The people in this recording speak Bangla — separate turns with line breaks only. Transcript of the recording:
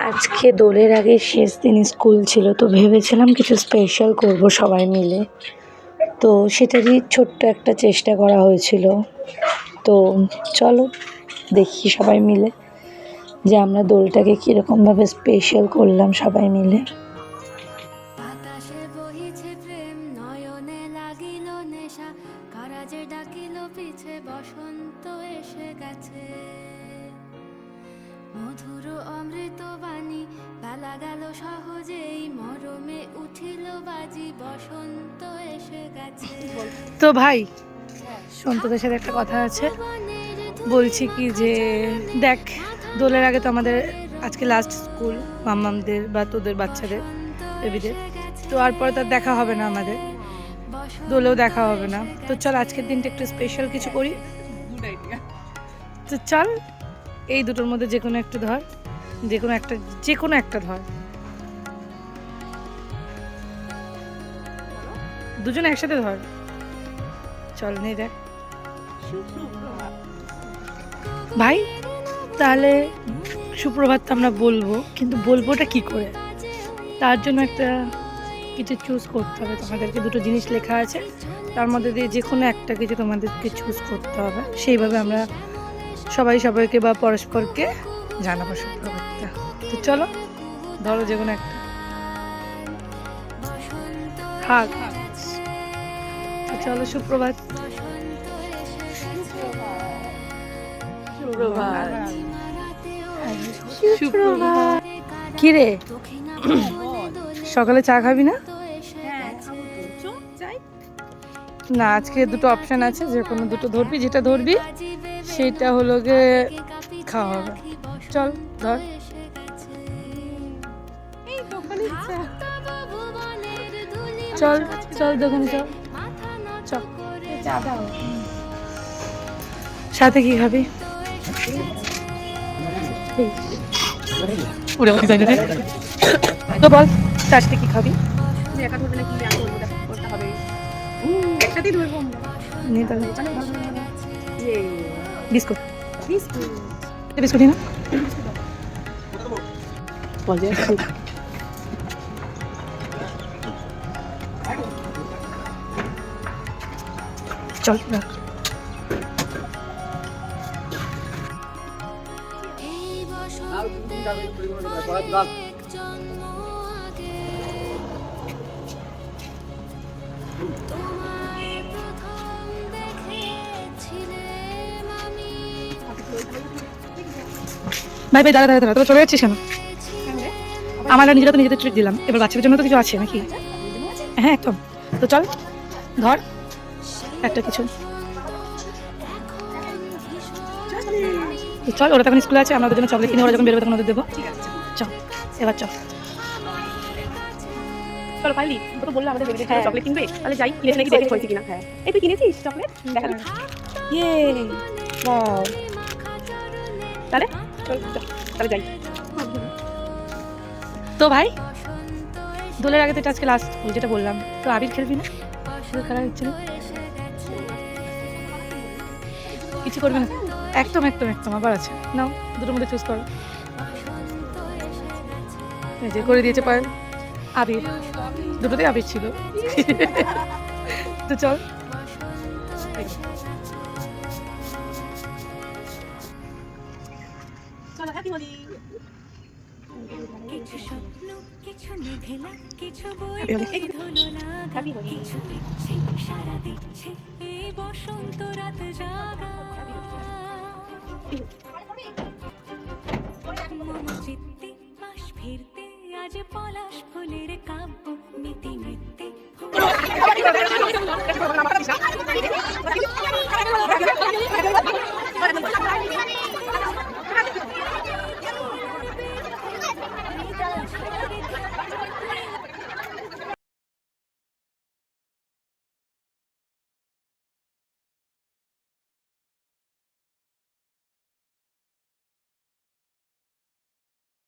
আজকে দোলের আগে শেষ দিন স্কুল ছিল, তো ভেবেছিলাম কিছু স্পেশাল করব সবাই মিলে। তো সেটারই ছোট্ট একটা চেষ্টা করা হয়েছিল। তো চলো দেখি সবাই মিলে যে আমরা দোলটাকে কীরকমভাবে স্পেশাল করলাম সবাই মিলে।
বসন্ত এসে গেছে, মধুর অমৃত বাণী, বেলা গেল সহজেই, মরমে উঠিল বাজি, বসন্ত এসে গেছে।
তো ভাই শোন, তোদের সাথে একটা কথা আছে। বলছি কি যে দেখ, দোলের আগে তো আমাদের আজকে লাস্ট স্কুল, মাম্মামদের বা তোদের বাচ্চাদের বেবিদের, তো আর পরে তার দেখা হবে না, আমাদের দোলেও দেখা হবে না। তো চল আজকের দিনটা একটু স্পেশাল কিছু করি। তো চল এই দুটোর মধ্যে যে কোনো একটা ধর, যে কোনো একটা ধর, দুজনে একসাথে ধর। চল নিয়ে দেখ ভাই। তাহলে সুপ্রভাত তো আমরা বলবো, কিন্তু বলবোটা কি করে? তার জন্য একটা কিছু চুজ করতে হবে। তোমাদেরকে দুটো জিনিস লেখা আছে, তার মধ্যে দিয়ে যে কোনো একটা কিছু তোমাদেরকে চুজ করতে হবে। সেইভাবে আমরা সবাই সবাইকে বা পরস্পরকে জানাবো সুপ্রভাতটা। তো চলো ধরো যে কোনো একটা। হ্যাঁ, তো চলো সুপ্রভাত। কি রে, সকালে চা খাবি না? না, আজকে দুটো অপশন আছে, যে কোনো দুটো ধরবি, যেটা ধরবি সেটা হলো গিয়ে খাওয়া হবে। চল ধর। চল চল দোকানে চল। চল, সাথে কি খাবি? তো বল, চারটে কি খাবি? বিস্কুট, বিস্কুটই না? চল ভাই ভাই, দাঁড়া দাঁড়া দাঁড়া, তোরা চলে যাচ্ছিস কেন? আমরা নিজেরা তো নিজেদের ট্রিট দিলাম, এবার বাচ্চাদের জন্য তো কিছু আছে নাকি? হ্যাঁ একদম। তো চল ধর একটা কিছু। চল, ওরা তখন স্কুলে আছে, আমরা ওদের জন্য চকলেট কিনে ওরা যখন বেরোবে তখন ওদের দেবো। চল এবার চল। চলো পাইলি, তো বললাম আমাদের বেবিদের জন্য চকলেট কিনবে, তাহলে যাই, কিনেছি নাকি দেখে হয়েছে কিনা। হ্যাঁ, এই তুই কিনেছিস চকলেট? দেখা ইয়ে, ওয়াও। তাহলে চল তাহলে যাই। তো ভাই, দোলের আগে তো এটা আজকে লাস্ট, যেটা বললাম। তো আবির খেলবি না? খেলার ইচ্ছে নেই? কিছু করবে না? একদম একদম একদম, আবার আছে, নাও দুটোর মধ্যে চুজ করো। এই যে করে দিয়েছে পায়েল, আবির, দুটোতেই আবির ছিল। তো চল।
কিছু স্বপ্ন, কিছু নিভেলা, কিছু বই ধুলো লাগা, কিছু দিচ্ছে সারা দিচ্ছে এই বসন্ত রাত জাগা। মম চিত্তে পাশ ফিরতে আজ পলাশ ফুলের কাব্য, মিতি মিত্তে